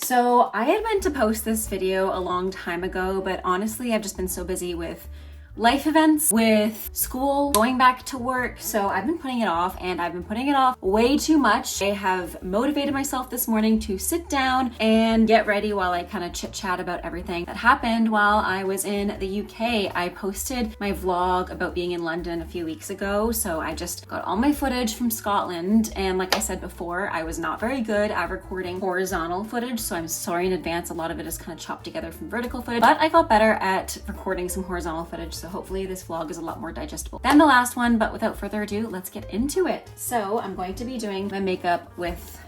So I had meant to post this video a long time ago, but honestly, I've just been so busy with life events, with school, going back to work. So I've been putting it off, and I've been putting it off way too much. I have motivated myself this morning to sit down and get ready while I kind of chit chat about everything that happened while I was in the UK. I posted my vlog about being in London a few weeks ago. So I just got all my footage from Scotland. And like I said before, I was not very good at recording horizontal footage. So I'm sorry in advance. A lot of it is kind of chopped together from vertical footage, but I got better at recording some horizontal footage. So hopefully this vlog is a lot more digestible than the last one, but without further ado, let's get into it. So I'm going to be doing my makeup with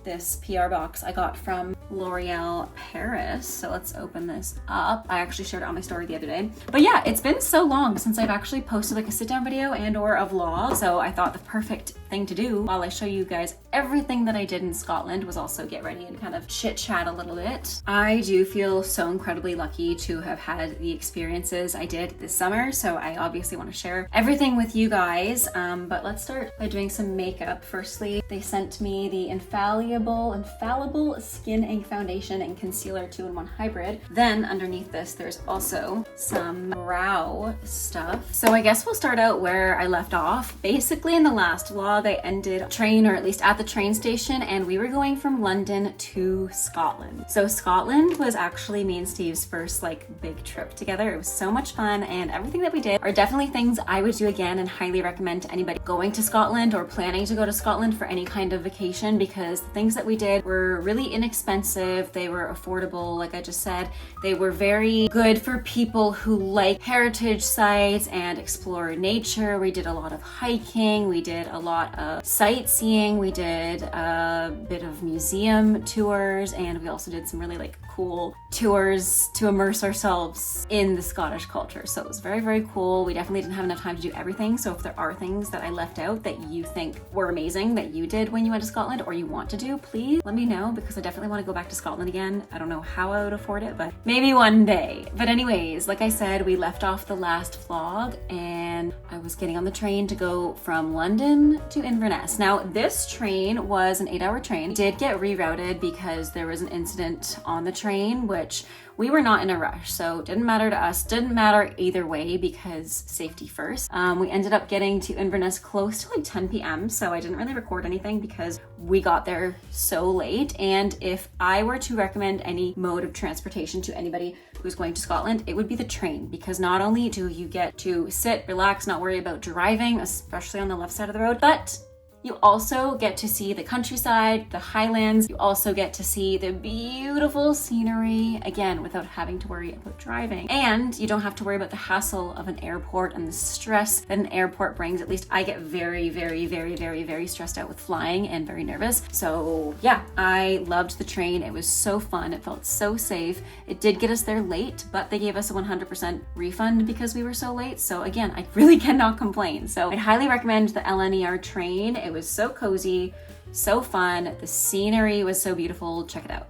this PR box I got from L'Oreal Paris. So let's open this up. I actually shared it on my story the other day. But yeah, it's been so long since I've actually posted like a sit down video and or a vlog. So I thought the perfect thing to do while I show you guys everything that I did in Scotland was also get ready and kind of chit chat a little bit. I do feel so incredibly lucky to have had the experiences I did this summer. So I obviously want to share everything with you guys. But let's start by doing some makeup. Firstly, they sent me the infallible Skin Ink Foundation and Concealer 2-in-1 Hybrid. Then underneath this, there's also some brow stuff. So I guess we'll start out where I left off. Basically in the last vlog, I ended train, or at least at the train station, and we were going from London to Scotland. So Scotland was actually me and Steve's first like big trip together. It was so much fun, and everything that we did are definitely things I would do again and highly recommend to anybody going to Scotland or planning to go to Scotland for any kind of vacation, because the things that we did were really inexpensive. They were affordable, like I just said. They were very good for people who like heritage sites and explore nature. We did a lot of hiking. We did a lot of sightseeing. We did a bit of museum tours, and we also did some really like cool tours to immerse ourselves in the Scottish culture. So it was very, very cool. We definitely didn't have enough time to do everything. So if there are things that I left out that you think were amazing that you did when you went to Scotland or you want to do, please let me know, because I definitely want to go back to Scotland again. I don't know how I would afford it, but maybe one day. But anyways, like I said, we left off the last vlog and I was getting on the train to go from London to Inverness. Now this train was an 8-hour train. It did get rerouted because there was an incident on the train, which we were not in a rush, so it didn't matter to us. Didn't matter either way because safety first. We ended up getting to Inverness close to like 10 p.m. So I didn't really record anything because we got there so late. And if I were to recommend any mode of transportation to anybody who's going to Scotland, it would be the train, because not only do you get to sit, relax, not worry about driving, especially on the left side of the road, but you also get to see the countryside, the Highlands. You also get to see the beautiful scenery, again, without having to worry about driving. And you don't have to worry about the hassle of an airport and the stress that an airport brings. At least I get very, very, very, very, very stressed out with flying and very nervous. So yeah, I loved the train. It was so fun. It felt so safe. It did get us there late, but they gave us a 100% refund because we were so late. So again, I really cannot complain. So I'd highly recommend the LNER train. It was so cozy, so fun. The scenery was so beautiful. Check it out.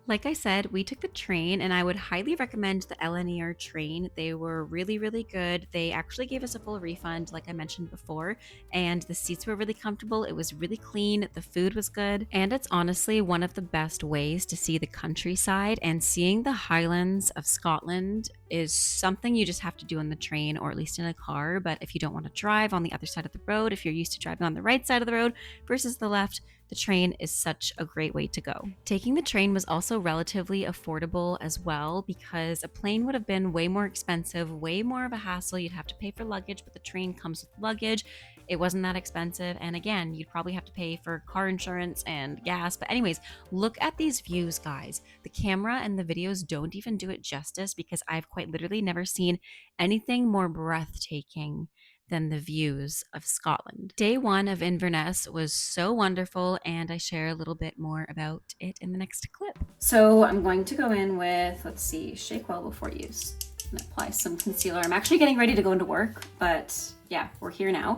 Like I said, we took the train, and I would highly recommend the LNER train. They were really, really good. They actually gave us a full refund, like I mentioned before, and the seats were really comfortable. It was really clean. The food was good, and it's honestly one of the best ways to see the countryside, and seeing the Highlands of Scotland is something you just have to do on the train, or at least in a car. But if you don't want to drive on the other side of the road, if you're used to driving on the right side of the road versus the left, the train is such a great way to go. Taking the train was also relatively affordable as well, because a plane would have been way more expensive, way more of a hassle. You'd have to pay for luggage, but the train comes with luggage. It wasn't that expensive. And again, you'd probably have to pay for car insurance and gas. But anyways, look at these views, guys. The camera and the videos don't even do it justice, because I've quite literally never seen anything more breathtaking than the views of Scotland. Day one of Inverness was so wonderful, and I share a little bit more about it in the next clip. So I'm going to go in with, let's see, shake well before use, and apply some concealer. I'm actually getting ready to go into work, but yeah, we're here now.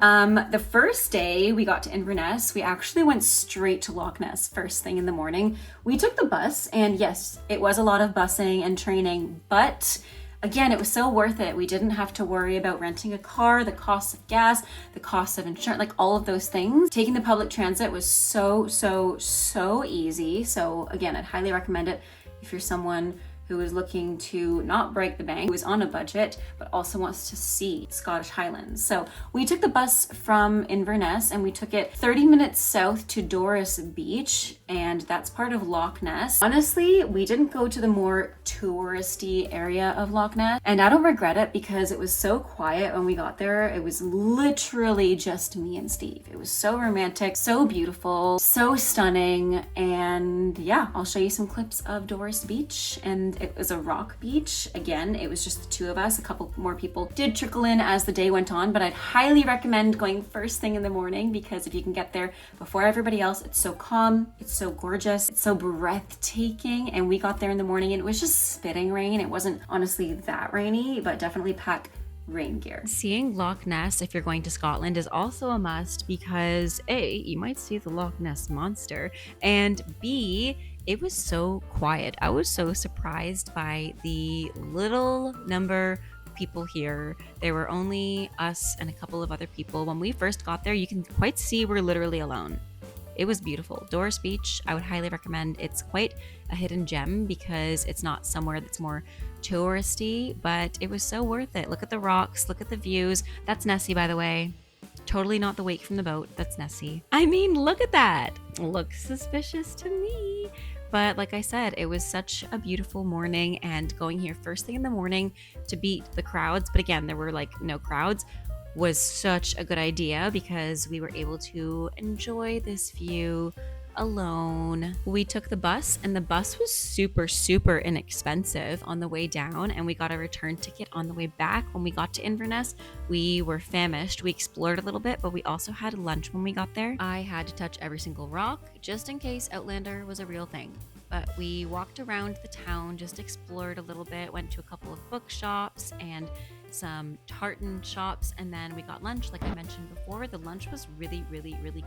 The first day we got to Inverness, we actually went straight to Loch Ness first thing in the morning. We took the bus, and yes, it was a lot of busing and training, but again, it was so worth it. We didn't have to worry about renting a car, the cost of gas, the cost of insurance, like all of those things. Taking the public transit was so easy. So again, I'd highly recommend it if you're someone who is looking to not break the bank, who is on a budget, but also wants to see Scottish Highlands. So we took the bus from Inverness and we took it 30 minutes south to Doris Beach, and that's part of Loch Ness. Honestly, we didn't go to the more touristy area of Loch Ness, and I don't regret it because it was so quiet when we got there. It was literally just me and Steve. It was so romantic, so beautiful, so stunning, and yeah, I'll show you some clips of Doris Beach. And it was a rock beach. Again, it was just the two of us. A couple more people did trickle in as the day went on, but I'd highly recommend going first thing in the morning because if you can get there before everybody else, it's so calm, it's so gorgeous, it's so breathtaking. And we got there in the morning and it was just spitting rain. It wasn't honestly that rainy, but definitely pack rain gear. Seeing Loch Ness if you're going to Scotland is also a must because A, you might see the Loch Ness monster, and B, it was so quiet. I was so surprised by the little number of people here. There were only us and a couple of other people. When we first got there, you can quite see we're literally alone. It was beautiful. Doris Beach, I would highly recommend. It's quite a hidden gem because it's not somewhere that's more touristy, but it was so worth it. Look at the rocks, look at the views. That's Nessie, by the way. Totally not the wake from the boat. That's Nessie. I mean, look at that. Looks suspicious to me. But like I said, it was such a beautiful morning, and going here first thing in the morning to beat the crowds, but again, there were like no crowds, was such a good idea because we were able to enjoy this view alone. We took the bus and the bus was super inexpensive on the way down, and we got a return ticket on the way back. When we got to Inverness, we were famished. We explored a little bit, but we also had lunch when we got there. I had to touch every single rock just in case Outlander was a real thing. But we walked around the town, just explored a little bit, went to a couple of bookshops and some tartan shops, and then we got lunch. Like I mentioned before, the lunch was really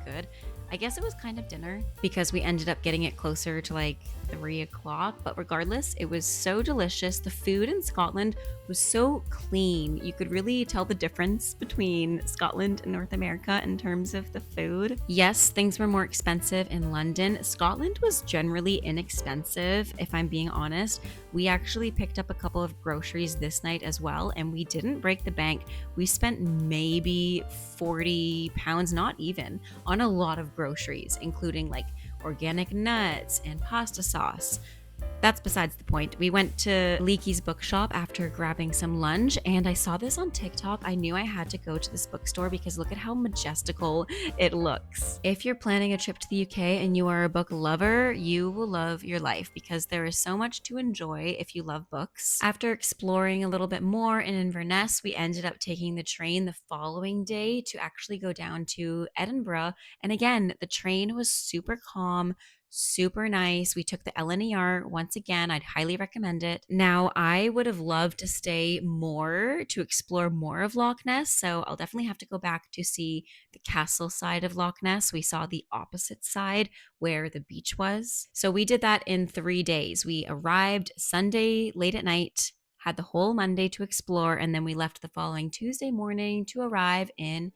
good. I guess it was kind of dinner because we ended up getting it closer to like 3 o'clock, but regardless, it was so delicious. The food in Scotland was so clean. You could really tell the difference between Scotland and North America in terms of the food. Yes, things were more expensive in London. Scotland was generally inexpensive, if I'm being honest. We actually picked up a couple of groceries this night as well, and we didn't break the bank. We spent maybe £40, not even, on a lot of groceries, including like organic nuts and pasta sauce. That's besides the point. We went to Leakey's bookshop after grabbing some lunch, and I saw this on TikTok. I knew I had to go to this bookstore because look at how majestical it looks. If you're planning a trip to the UK and you are a book lover, you will love your life because there is so much to enjoy if you love books. After exploring a little bit more in Inverness, we ended up taking the train the following day to actually go down to Edinburgh. And again, the train was super calm, super nice. We took the LNER. Once again, I'd highly recommend it. Now, I would have loved to stay more to explore more of Loch Ness, so I'll definitely have to go back to see the castle side of Loch Ness. We saw the opposite side where the beach was. So we did that in 3 days. We arrived Sunday late at night, had the whole Monday to explore, and then we left the following Tuesday morning to arrive in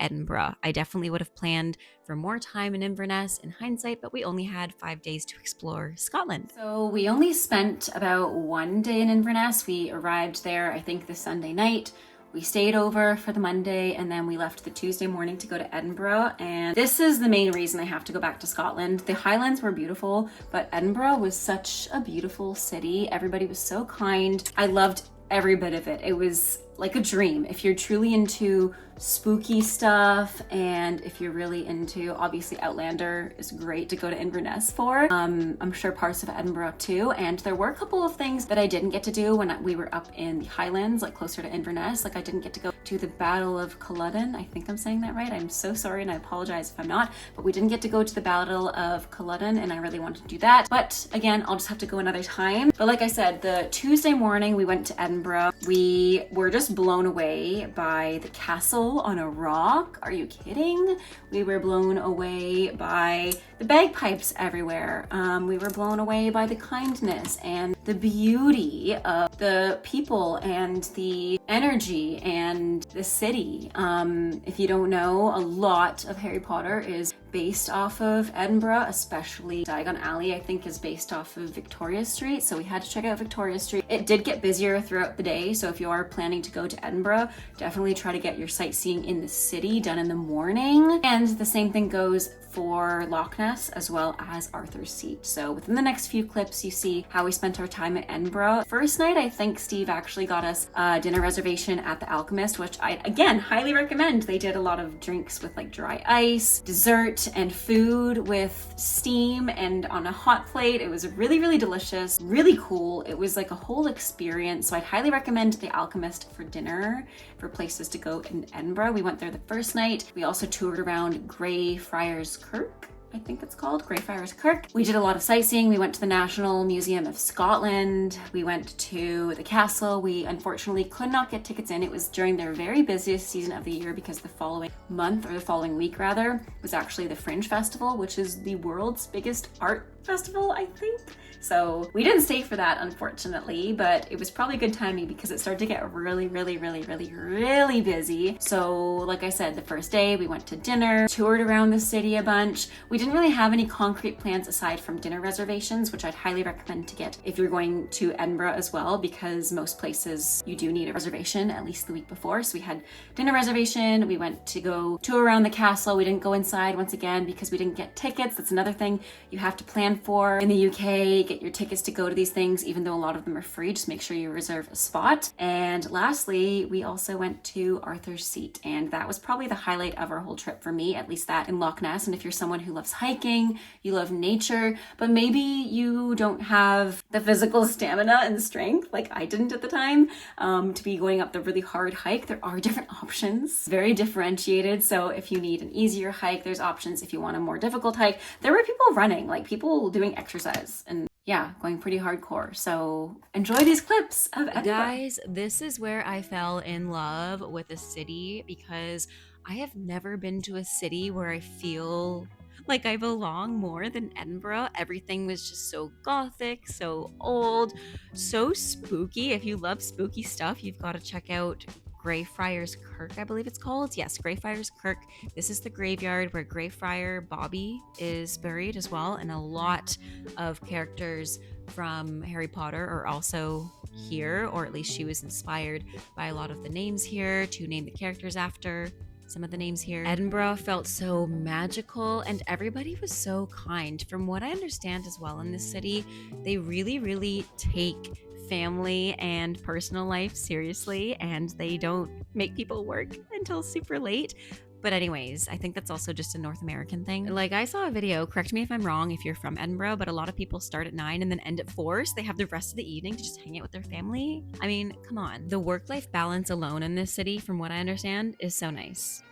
Edinburgh. I definitely would have planned for more time in Inverness in hindsight, but we only had 5 days to explore Scotland. So we only spent about 1 day in Inverness. We arrived there, I think, the Sunday night. We stayed over for the Monday, and then we left the Tuesday morning to go to Edinburgh. And this is the main reason I have to go back to Scotland. The Highlands were beautiful, but Edinburgh was such a beautiful city. Everybody was so kind. I loved every bit of it. It was like a dream. If you're truly into spooky stuff, and if you're really into, obviously Outlander is great to go to Inverness for. I'm sure parts of Edinburgh too. And there were a couple of things that I didn't get to do when we were up in the Highlands, like closer to Inverness. Like I didn't get to go to the Battle of Culloden. I think I'm saying that right. I'm so sorry and I apologize if I'm not, but we didn't get to go to the Battle of Culloden and I really wanted to do that. But again, I'll just have to go another time. But like I said, the Tuesday morning we went to Edinburgh. We were just blown away by the castle on a rock. Are you kidding? We were blown away by the bagpipes everywhere. We were blown away by the kindness and the beauty of the people and the energy and the city. If you don't know, a lot of Harry Potter is based off of Edinburgh, especially Diagon Alley, I think, is based off of Victoria Street. So we had to check out Victoria Street. It did get busier throughout the day. So if you are planning to go to Edinburgh, definitely try to get your sightseeing in the city done in the morning. And the same thing goes for Loch Ness as well as Arthur's Seat. So within the next few clips, you see how we spent our time at Edinburgh. First night, I think Steve actually got us a dinner reservation at the Alchemist, which I, again, highly recommend. They did a lot of drinks with like dry ice, dessert, and food with steam and on a hot plate. It was really, really delicious, really cool. It was like a whole experience. So I'd highly recommend the Alchemist for dinner, for places to go in Edinburgh. We went there the first night. We also toured around Greyfriars Kirk, I think it's called, Greyfriars Kirk. We did a lot of sightseeing. We went to the National Museum of Scotland. We went to the castle. We unfortunately could not get tickets in. It was during their very busiest season of the year because the following month, or the following week rather, was actually the Fringe Festival, which is the world's biggest art festival, I think. So we didn't stay for that, unfortunately, but it was probably good timing because it started to get really, really, really, really, really busy. So like I said, the first day we went to dinner, toured around the city a bunch. We didn't really have any concrete plans aside from dinner reservations, which I'd highly recommend to get if you're going to Edinburgh as well, because most places you do need a reservation at least the week before. So we had dinner reservation. We went to go tour around the castle. We didn't go inside once again because we didn't get tickets. That's another thing you have to plan for in the UK. Get your tickets to go to these things, even though a lot of them are free. Just make sure you reserve a spot. And lastly, we also went to Arthur's Seat, and that was probably the highlight of our whole trip for me, at least that in Loch Ness. And if you're someone who loves hiking, you love nature, but maybe you don't have the physical stamina and strength like I didn't at the time to be going up the really hard hike, there are different options, very differentiated. So if you need an easier hike, there's options. If you want a more difficult hike, there were people running, like people doing exercise and yeah, going pretty hardcore. So enjoy these clips of Edinburgh. Guys, this is where I fell in love with a city, because I have never been to a city where I feel like I belong more than Edinburgh. Everything was just so gothic, so old, so spooky. If you love spooky stuff, you've got to check out Greyfriars Kirk, I believe it's called. Yes, Greyfriars Kirk. This is the graveyard where Greyfriar Bobby is buried as well, and a lot of characters from Harry Potter are also here, or at least she was inspired by a lot of the names here to name the characters after. Some of the names here. Edinburgh felt so magical, and everybody was so kind. From what I understand as well in this city, they really, really take family and personal life seriously, and they don't make people work until super late. But anyways, I think that's also just a North American thing. Like, I saw a video, correct me if I'm wrong if you're from Edinburgh, but a lot of people start at 9 and then end at 4, so they have the rest of the evening to just hang out with their family. I mean, come on. The work-life balance alone in this city, from what I understand, is so nice.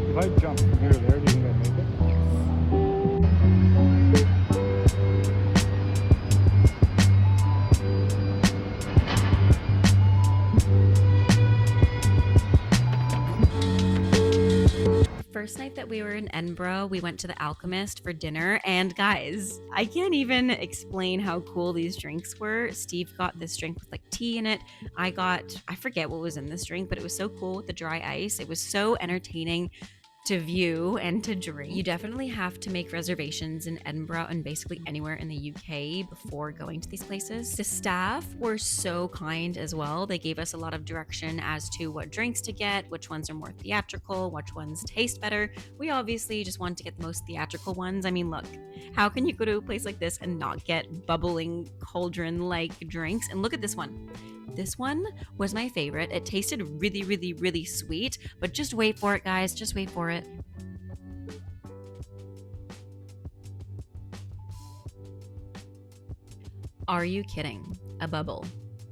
If I jump from here to there, do you think I'd make it? First night that we were in Edinburgh, we went to the Alchemist for dinner, and guys, I can't even explain how cool these drinks were. Steve got this drink with like tea in it. I forget what was in this drink, but it was so cool with the dry ice. It was so entertaining to view and to drink. You definitely have to make reservations in Edinburgh and basically anywhere in the UK before going to these places. The staff were so kind as well. They gave us a lot of direction as to what drinks to get, which ones are more theatrical, which ones taste better. We obviously just want to get the most theatrical ones. I mean, look, how can you go to a place like this and not get bubbling cauldron-like drinks? And look at this one. This one was my favorite. It tasted really, really, really sweet, but just wait for it, guys. Just wait for it. Are you kidding? A bubble.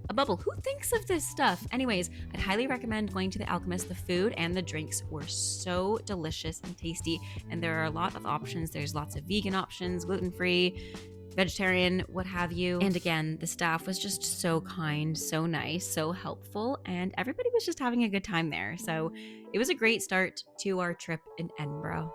A bubble. Who thinks of this stuff? Anyways, I'd highly recommend going to the Alchemist. The food and the drinks were so delicious and tasty, and there are a lot of options. There's lots of vegan options, gluten-free, vegetarian, what have you. And again, the staff was just so kind, so nice, so helpful, and everybody was just having a good time there. So it was a great start to our trip in Edinburgh.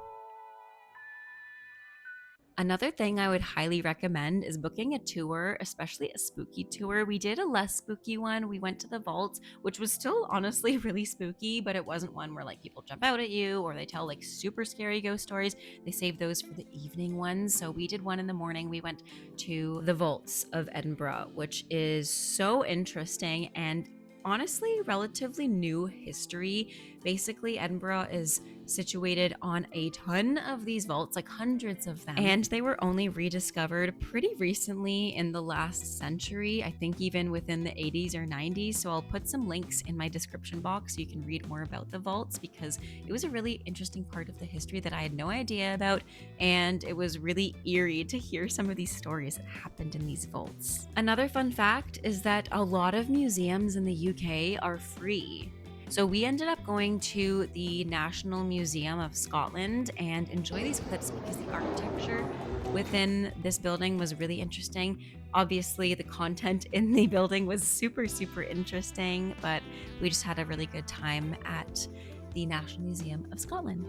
Another thing I would highly recommend is booking a tour, especially a spooky tour. We did a less spooky one. We went to the vaults, which was still honestly really spooky, but it wasn't one where like people jump out at you or they tell like super scary ghost stories. They saved those for the evening ones. So we did one in the morning. We went to the vaults of Edinburgh, which is so interesting and honestly relatively new history. Basically, Edinburgh is situated on a ton of these vaults, like hundreds of them, and they were only rediscovered pretty recently in the last century, I think even within the 80s or 90s. So I'll put some links in my description box so you can read more about the vaults, because it was a really interesting part of the history that I had no idea about, and it was really eerie to hear some of these stories that happened in these vaults. Another fun fact is that a lot of museums in the UK are free. So we ended up going to the National Museum of Scotland and enjoy these clips because the architecture within this building was really interesting. Obviously, the content in the building was super, super interesting, but we just had a really good time at the National Museum of Scotland.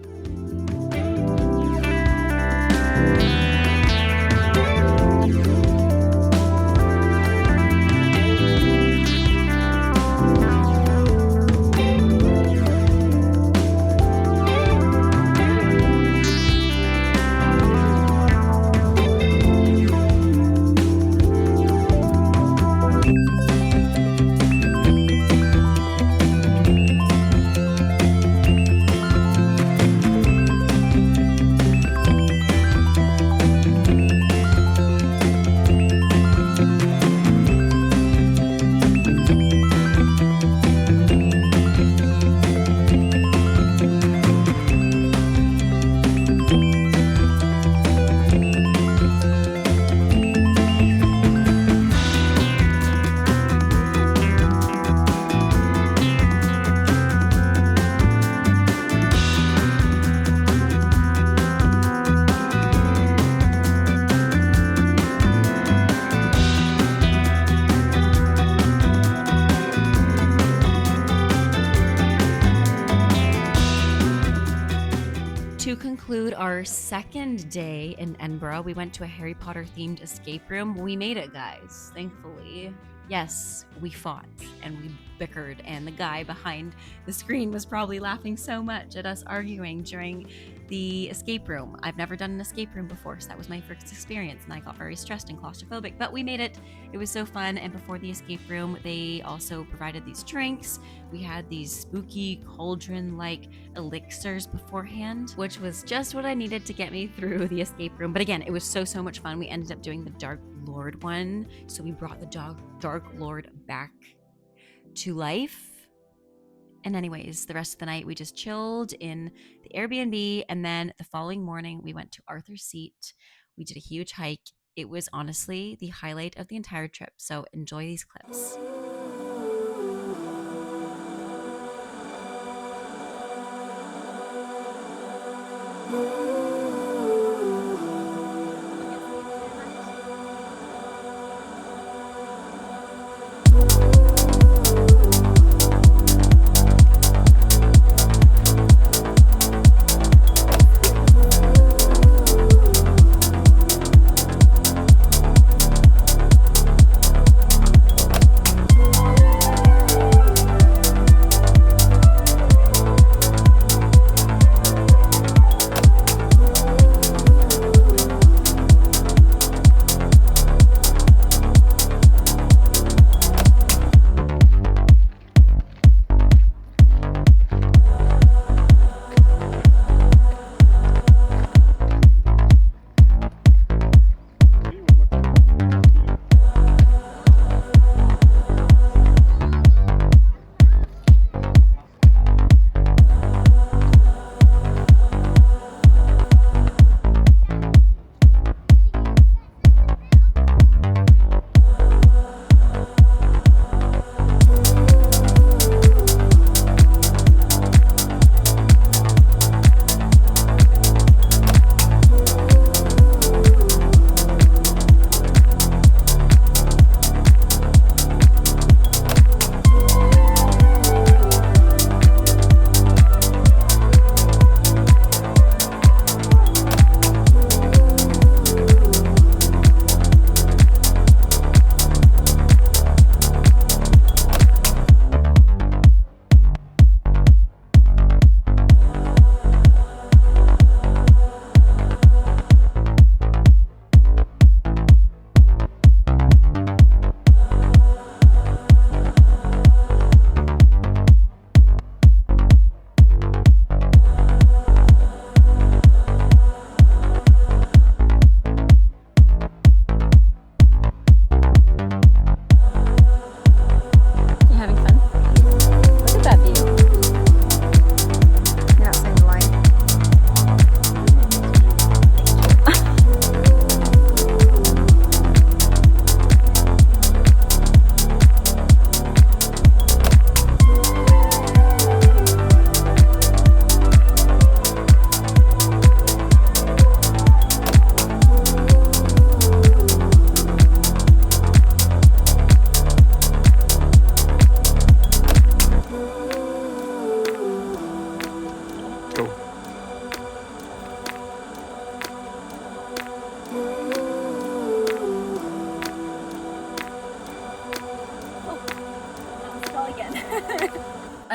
To conclude our second day in Edinburgh, we went to a Harry Potter themed escape room. We made it, guys, thankfully. Yes, we fought and we bickered, and the guy behind the screen was probably laughing so much at us arguing during the escape room. I've never done an escape room before, so that was my first experience, and I got very stressed and claustrophobic, but we made it. It was so fun. And before the escape room, they also provided these drinks. We had these spooky cauldron-like elixirs beforehand, which was just what I needed to get me through the escape room. But again, it was so much fun. We ended up doing the Dark Lord one, so we brought the Dark Lord back to life. And anyways, the rest of the night we just chilled in the Airbnb, and then the following morning we went to Arthur's Seat. We did a huge hike. It was honestly the highlight of the entire trip, so enjoy these clips.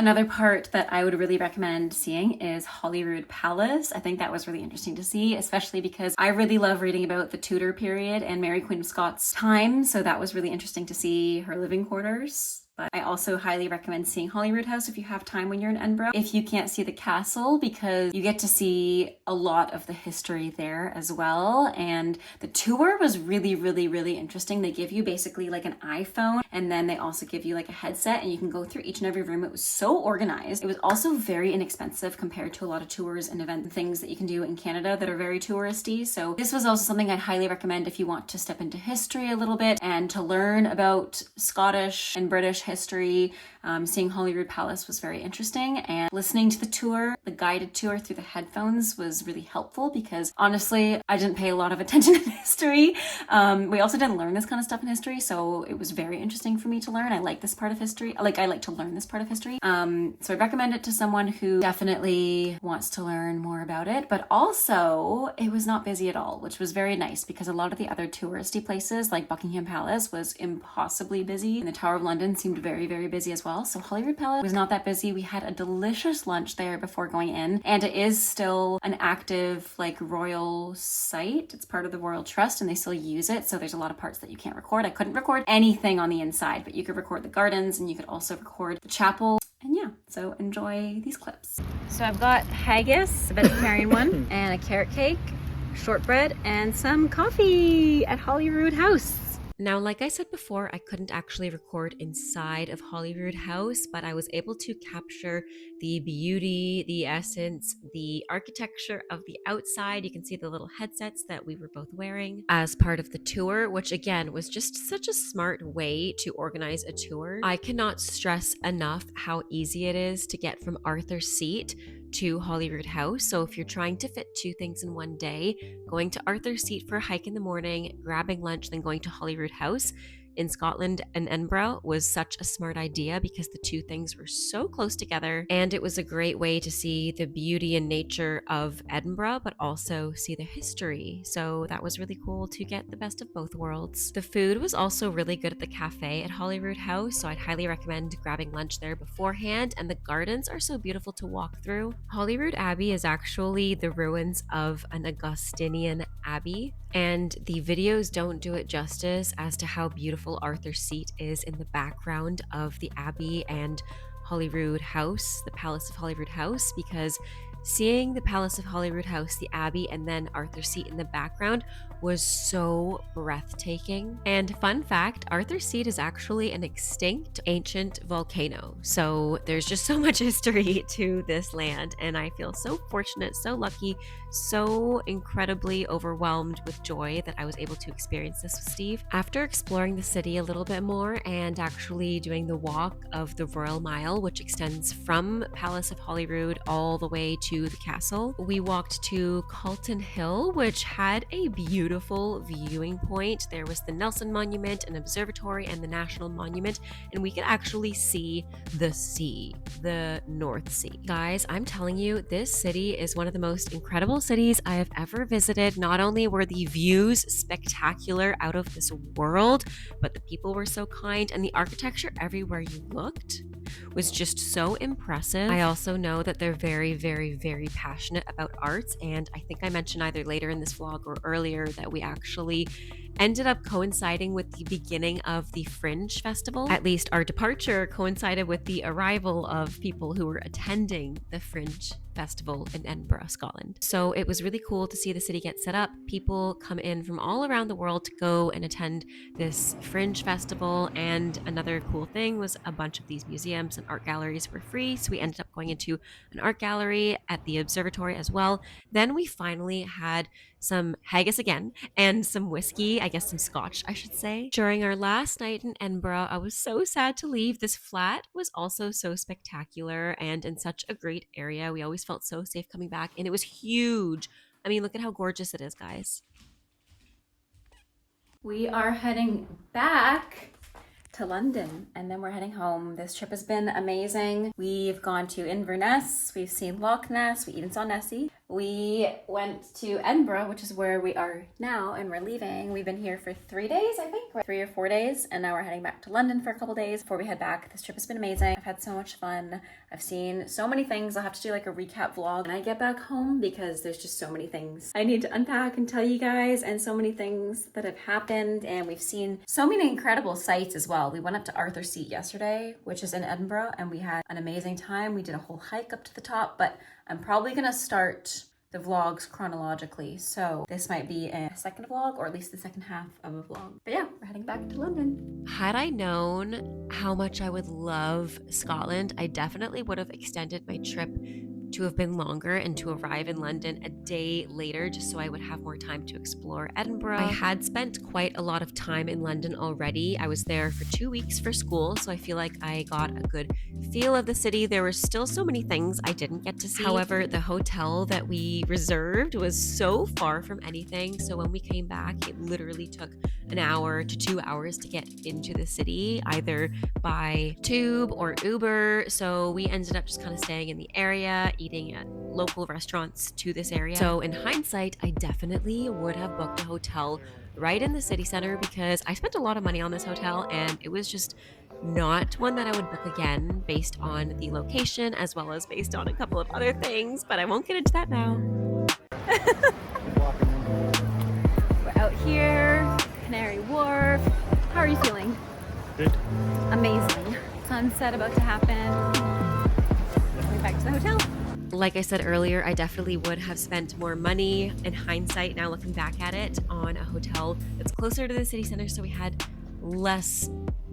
Another part that I would really recommend seeing is Holyrood Palace. I think that was really interesting to see, especially because I really love reading about the Tudor period and Mary Queen of Scots' time. So that was really interesting to see her living quarters. But I also highly recommend seeing Holyroodhouse if you have time when you're in Edinburgh. If you can't see the castle, because you get to see a lot of the history there as well. And the tour was really, really, really interesting. They give you basically like an iPhone, and then they also give you like a headset, and you can go through each and every room. It was so organized. It was also very inexpensive compared to a lot of tours and event things that you can do in Canada that are very touristy. So this was also something I'd highly recommend if you want to step into history a little bit and to learn about Scottish and British history. Seeing Holyrood Palace was very interesting, and listening to the tour, the guided tour through the headphones, was really helpful because honestly, I didn't pay a lot of attention in history. We also didn't learn this kind of stuff in history, so it was very interesting for me to learn. I like this part of history. I like to learn this part of history. So I recommend it to someone who definitely wants to learn more about it, but also it was not busy at all, which was very nice because a lot of the other touristy places like Buckingham Palace was impossibly busy, and the Tower of London seemed very, very busy as well. So Holyrood Palace was not that busy. We had a delicious lunch there before going in, and it is still an active like royal site. It's part of the Royal Trust and they still use it. So there's a lot of parts that you can't record. I couldn't record anything on the inside, but you could record the gardens and you could also record the chapel. And yeah, so enjoy these clips. So I've got haggis, a vegetarian one, and a carrot cake, shortbread, and some coffee at Holyroodhouse. Now, like I said before, I couldn't actually record inside of Holyroodhouse, but I was able to capture the beauty, the essence, the architecture of the outside. You can see the little headsets that we were both wearing as part of the tour, which again was just such a smart way to organize a tour. I cannot stress enough how easy it is to get from Arthur's Seat to Holyroodhouse. So if you're trying to fit two things in one day, going to Arthur's Seat for a hike in the morning, grabbing lunch, then going to Holyroodhouse in Scotland and Edinburgh was such a smart idea because the two things were so close together, and it was a great way to see the beauty and nature of Edinburgh but also see the history. So that was really cool to get the best of both worlds. The food was also really good at the cafe at Holyroodhouse, so I'd highly recommend grabbing lunch there beforehand, and the gardens are so beautiful to walk through. Holyrood Abbey is actually the ruins of an Augustinian abbey, and the videos don't do it justice as to how beautiful Arthur's Seat is in the background of the abbey and Holyroodhouse, the Palace of Holyroodhouse, because seeing the Palace of Holyroodhouse, the abbey, and then Arthur's Seat in the background was so breathtaking. And fun fact, Arthur's Seat is actually an extinct ancient volcano. So there's just so much history to this land, and I feel so fortunate, so lucky, so incredibly overwhelmed with joy that I was able to experience this with Steve. After exploring the city a little bit more and actually doing the walk of the Royal Mile, which extends from Palace of Holyrood all the way to the castle, we walked to Calton Hill, which had a beautiful viewing point. There was the Nelson Monument, an observatory, and the National Monument, and we could actually see the sea, the North Sea. Guys, I'm telling you, this city is one of the most incredible cities I have ever visited. Not only were the views spectacular out of this world, but the people were so kind, and the architecture everywhere you looked was just so impressive. I also know that they're very, very, very passionate about arts, and I think I mentioned either later in this vlog or earlier that we actually ended up coinciding with the beginning of the Fringe Festival. At least our departure coincided with the arrival of people who were attending the Fringe Festival in Edinburgh, Scotland. So it was really cool to see the city get set up. People come in from all around the world to go and attend this Fringe Festival, and another cool thing was a bunch of these museums and art galleries were free, so we ended up going into an art gallery at the observatory as well. Then we finally had some haggis again and some whiskey, I guess some scotch I should say. During our last night in Edinburgh, I was so sad to leave. This flat was also so spectacular and in such a great area. We always felt so safe coming back, and it was huge. I mean, look at how gorgeous it is, guys. We are heading back to London and then we're heading home. This trip has been amazing. We've gone to Inverness, we've seen Loch Ness, we even saw Nessie. We went to Edinburgh, which is where we are now, and we're leaving. We've been here for 3 days, I think, 3 or 4 days, and now we're heading back to London for a couple days before we head back. This trip has been amazing. I've had so much fun. I've seen so many things. I'll have to do like a recap vlog when I get back home because there's just so many things I need to unpack and tell you guys, and so many things that have happened, and we've seen so many incredible sights as well. We went up to Arthur's Seat yesterday, which is in Edinburgh, and we had an amazing time. We did a whole hike up to the top, but I'm probably gonna start the vlogs chronologically, so this might be a second vlog, or at least the second half of a vlog. But yeah, we're heading back to London. Had I known how much I would love Scotland, I definitely would have extended my trip to have been longer and to arrive in London a day later, just so I would have more time to explore Edinburgh. I had spent quite a lot of time in London already. I was there for 2 weeks for school, so I feel like I got a good feel of the city. There were still so many things I didn't get to see. However, the hotel that we reserved was so far from anything, so when we came back, it literally took an hour to 2 hours to get into the city, either by tube or Uber. So we ended up just kind of staying in the area, eating at local restaurants to this area. So in hindsight, I definitely would have booked a hotel right in the city center because I spent a lot of money on this hotel and it was just not one that I would book again based on the location as well as based on a couple of other things, but I won't get into that now. We're out here, Canary Wharf. How are you feeling? Good. Amazing. Sunset about to happen. Going back to the hotel. Like I said earlier, I definitely would have spent more money in hindsight, now looking back at it, on a hotel that's closer to the city center, so we had less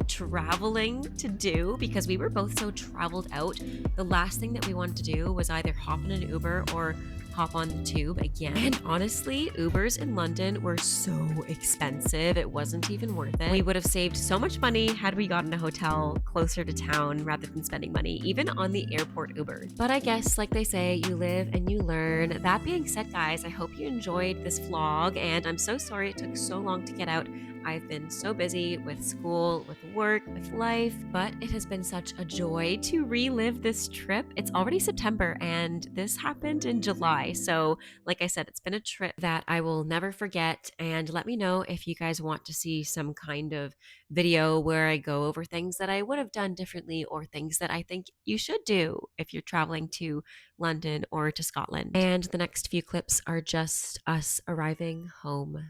traveling to do because we were both so traveled out. The last thing that we wanted to do was either hop in an Uber or hop on the tube again. And honestly, Ubers in London were so expensive, it wasn't even worth it. We would have saved so much money had we gotten a hotel closer to town rather than spending money, even on the airport Uber. But I guess, like they say, you live and you learn. That being said, guys, I hope you enjoyed this vlog, and I'm so sorry it took so long to get out. I've been so busy with school, with work, with life, but it has been such a joy to relive this trip. It's already September and this happened in July. So like I said, it's been a trip that I will never forget. And let me know if you guys want to see some kind of video where I go over things that I would have done differently or things that I think you should do if you're traveling to London or to Scotland. And the next few clips are just us arriving home.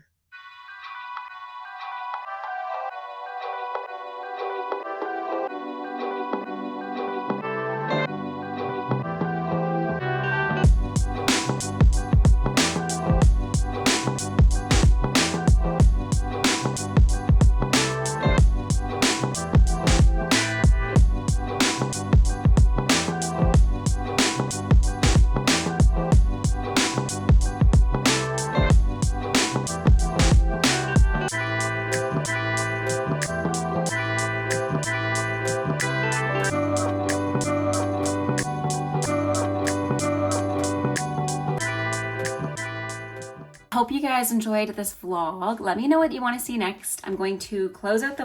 Hope you guys enjoyed this vlog. Let me know what you want to see next. I'm going to close out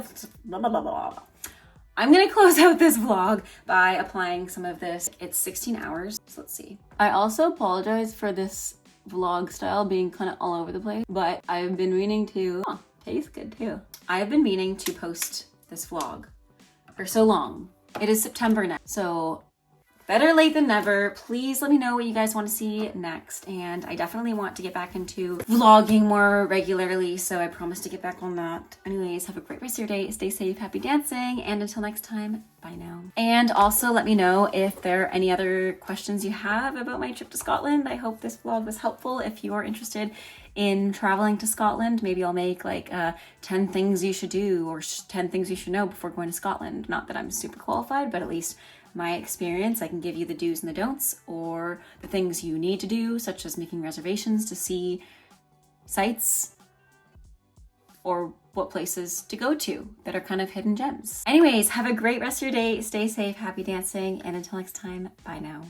I'm gonna close out this vlog by applying some of this. It's 16 hours, so let's see. I also apologize for this vlog style being kind of all over the place, but I've been meaning to, tastes good too. I have been meaning to post this vlog for so long. It is September now, so better late than never. Please let me know what you guys want to see next. And I definitely want to get back into vlogging more regularly, so I promise to get back on that. Anyways, have a great rest of your day. Stay safe, happy dancing, and until next time, bye now. And also let me know if there are any other questions you have about my trip to Scotland. I hope this vlog was helpful. If you are interested in traveling to Scotland, maybe I'll make like 10 things you should do or 10 things you should know before going to Scotland. Not that I'm super qualified, but at least my experience, I can give you the do's and the don'ts, or the things you need to do, such as making reservations to see sites or what places to go to that are kind of hidden gems. Anyways, have a great rest of your day. Stay safe, happy dancing, and until next time, bye now.